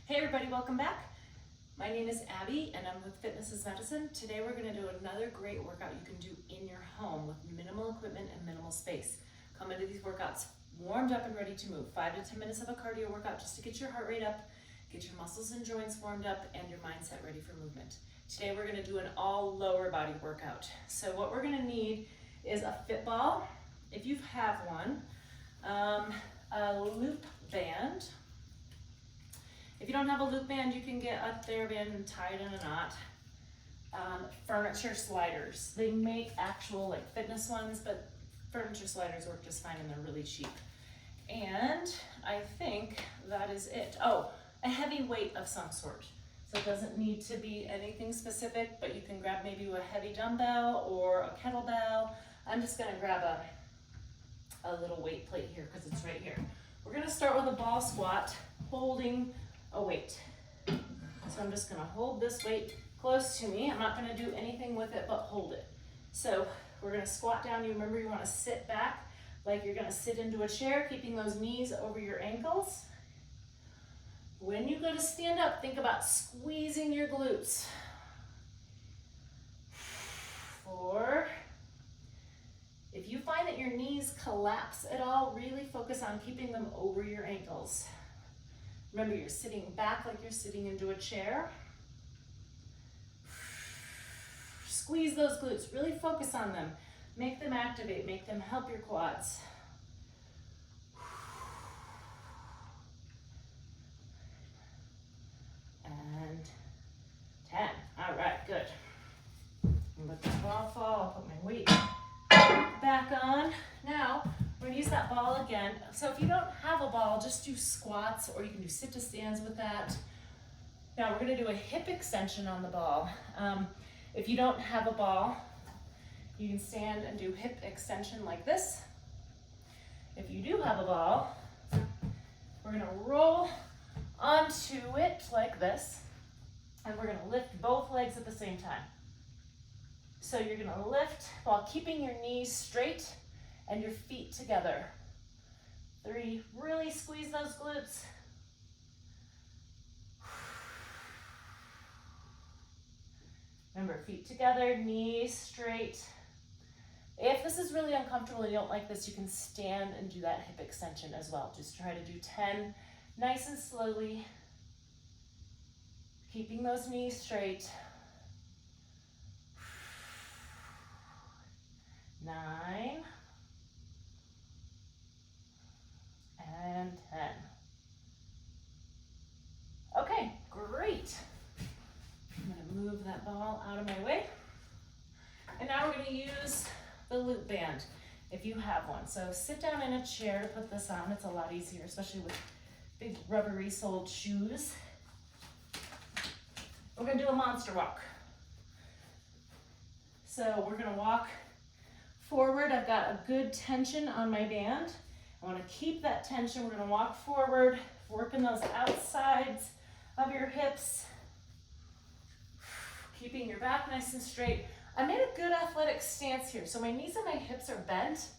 Hey everybody, welcome back. My name is Abby and I'm with Fitness is Medicine. Today we're going to do another great workout you can do in your home with minimal equipment and minimal space. Come into these workouts warmed up and ready to move. 5 to 10 minutes of a cardio workout just to get your heart rate up, get your muscles and joints warmed up, and your mindset ready for movement. Today we're going to do an all lower body workout. So what we're going to need is a fit ball, if you have one, a loop band. If you don't have a loop band, you can get a TheraBand and tie it in a knot. Furniture sliders. They make actual like fitness ones, but furniture sliders work just fine and they're really cheap. And I think that is it. Oh, a heavy weight of some sort. So it doesn't need to be anything specific, but you can grab maybe a heavy dumbbell or a kettlebell. I'm just gonna grab a little weight plate here because it's right here. We're gonna start with a ball squat, holding a weight. So I'm just gonna hold this weight close to me. I'm not gonna do anything with it but hold it. So we're gonna squat down. You remember you wanna sit back like you're gonna sit into a chair, keeping those knees over your ankles. When you go to stand up, think about squeezing your glutes. 4. If you find that your knees collapse at all, really focus on keeping them over your ankles. Remember, you're sitting back like you're sitting into a chair. Squeeze those glutes, really focus on them. Make them activate, make them help your quads. And 10, all right, good. Let the ball fall, I'll put my weight back on. Now, we're gonna use that ball again. So if you don't have a ball, just do squats, or you can do sit to stands with that. Now we're gonna do a hip extension on the ball. If you don't have a ball, you can stand and do hip extension like this. If you do have a ball, we're gonna roll onto it like this, and we're gonna lift both legs at the same time. So you're gonna lift while keeping your knees straight and your feet together. 3, really squeeze those glutes. Remember, feet together, knees straight. If this is really uncomfortable and you don't like this, you can stand and do that hip extension as well. Just try to do 10, nice and slowly, keeping those knees straight. 9, and 10. Okay, great. I'm gonna move that ball out of my way. And now we're gonna use the loop band, if you have one. So sit down in a chair to put this on. It's a lot easier, especially with big rubbery soled shoes. We're gonna do a monster walk. So we're gonna walk forward. I've got a good tension on my band. I want to keep that tension. We're going to walk forward, working those outsides of your hips, keeping your back nice and straight. I made a good athletic stance here. So my knees and my hips are bent.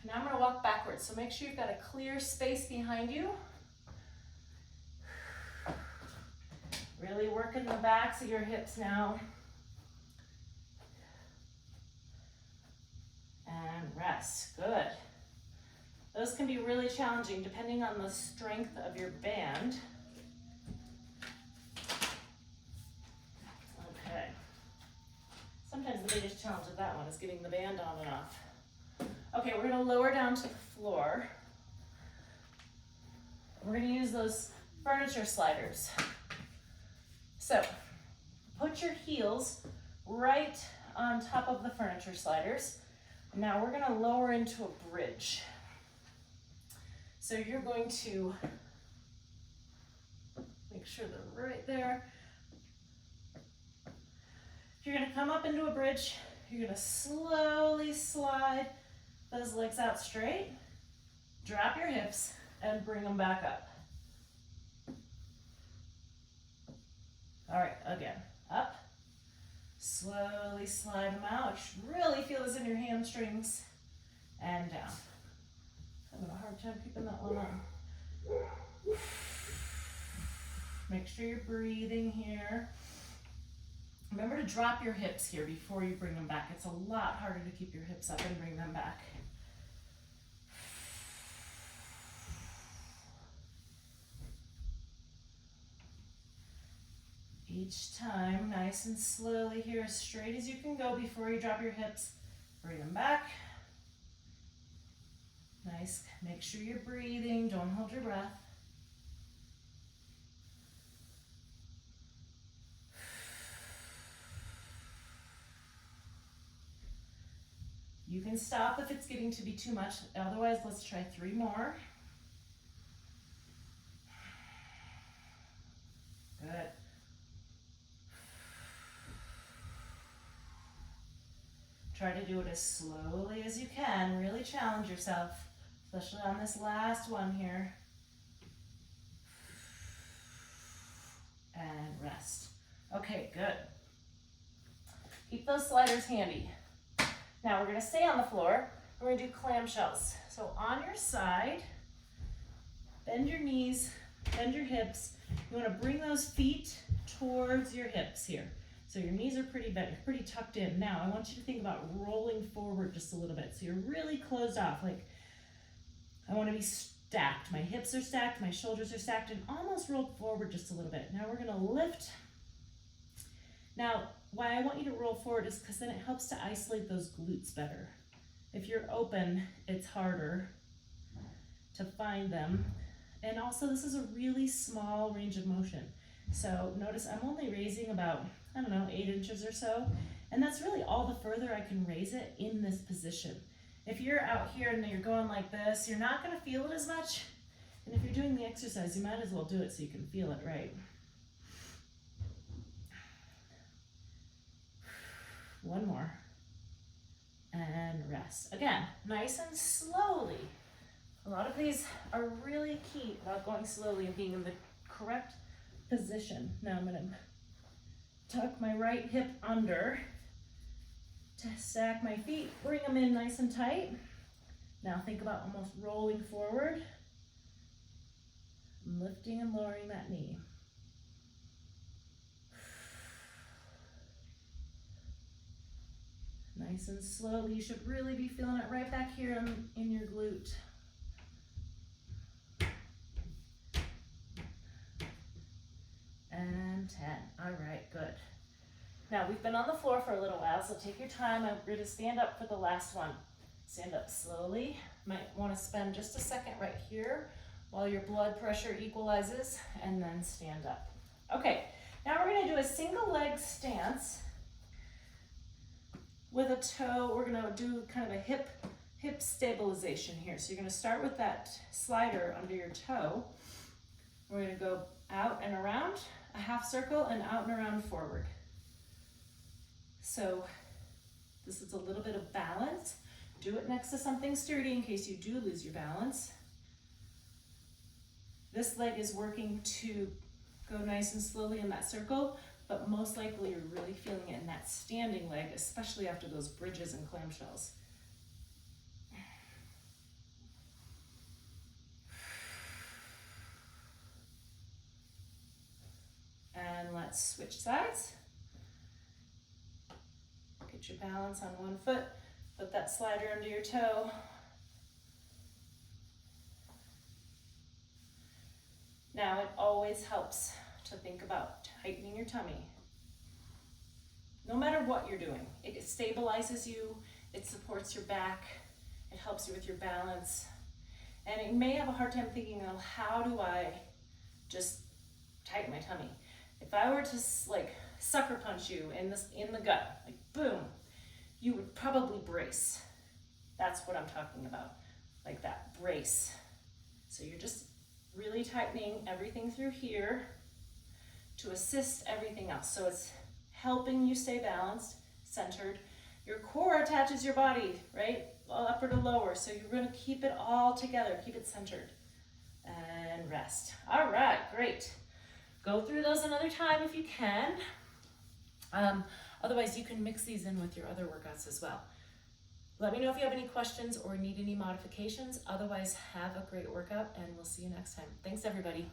Now I'm going to walk backwards. So make sure you've got a clear space behind you. Really working the backs of your hips now. And rest, good. Those can be really challenging depending on the strength of your band. Okay. Sometimes the biggest challenge of that one is getting the band on and off. Okay, we're gonna lower down to the floor. We're gonna use those furniture sliders. So, put your heels right on top of the furniture sliders. Now we're gonna lower into a bridge. So you're going to make sure they're right there. You're gonna come up into a bridge. You're gonna slowly slide those legs out straight, drop your hips, and bring them back up. All right, again, up. Slowly slide them out. You should really feel this in your hamstrings. And down. Having a hard time keeping that one on. Make sure you're breathing here. Remember to drop your hips here before you bring them back. It's a lot harder to keep your hips up and bring them back. Each time, nice and slowly here, as straight as you can go before you drop your hips. Bring them back. Nice. Make sure you're breathing. Don't hold your breath. You can stop if it's getting to be too much. Otherwise, let's try 3 more. Good. Try to do it as slowly as you can. Really challenge yourself, especially on this last one here. And rest. Okay, good. Keep those sliders handy. Now we're going to stay on the floor. We're going to do clamshells. So on your side, bend your knees, bend your hips. You want to bring those feet towards your hips here. So your knees are pretty bent, you're pretty tucked in. Now I want you to think about rolling forward just a little bit. So you're really closed off. Like, I want to be stacked. My hips are stacked, my shoulders are stacked, and almost rolled forward just a little bit. Now we're going to lift. Now, why I want you to roll forward is because then it helps to isolate those glutes better. If you're open, it's harder to find them. And also, this is a really small range of motion. So notice I'm only raising about, 8 inches or so. And that's really all the further I can raise it in this position. If you're out here and you're going like this, you're not going to feel it as much. And if you're doing the exercise, you might as well do it so you can feel it, right? One more. And rest. Again, nice and slowly. A lot of these are really key about going slowly and being in the correct position. Now I'm going to tuck my right hip under to stack my feet, bring them in nice and tight. Now think about almost rolling forward, lifting and lowering that knee. Nice and slowly. You should really be feeling it right back here in your glute. And 10. All right, good. Now we've been on the floor for a little while, so take your time. I'm going to stand up for the last one. Stand up slowly. Might want to spend just a second right here while your blood pressure equalizes, and then stand up. Okay, now we're going to do a single leg stance with a toe. We're going to do kind of a hip stabilization here. So you're going to start with that slider under your toe. We're going to go out and around, a half circle, and out and around forward. So this is a little bit of balance. Do it next to something sturdy in case you do lose your balance. This leg is working to go nice and slowly in that circle, but most likely you're really feeling it in that standing leg, especially after those bridges and clamshells. And let's switch sides. Get your balance on one foot. Put that slider under your toe. Now it always helps to think about tightening your tummy. No matter what you're doing, it stabilizes you, it supports your back, it helps you with your balance. And you may have a hard time thinking, well, how do I just tighten my tummy? If I were to like sucker punch you in the gut, like boom, you would probably brace. That's what I'm talking about, like that, brace. So you're just really tightening everything through here to assist everything else. So it's helping you stay balanced, centered. Your core attaches your body, right? Upper to lower. So you're gonna keep it all together, keep it centered. And rest. All right, great. Go through those another time if you can. Otherwise, you can mix these in with your other workouts as well. Let me know if you have any questions or need any modifications. Otherwise, have a great workout, and we'll see you next time. Thanks, everybody.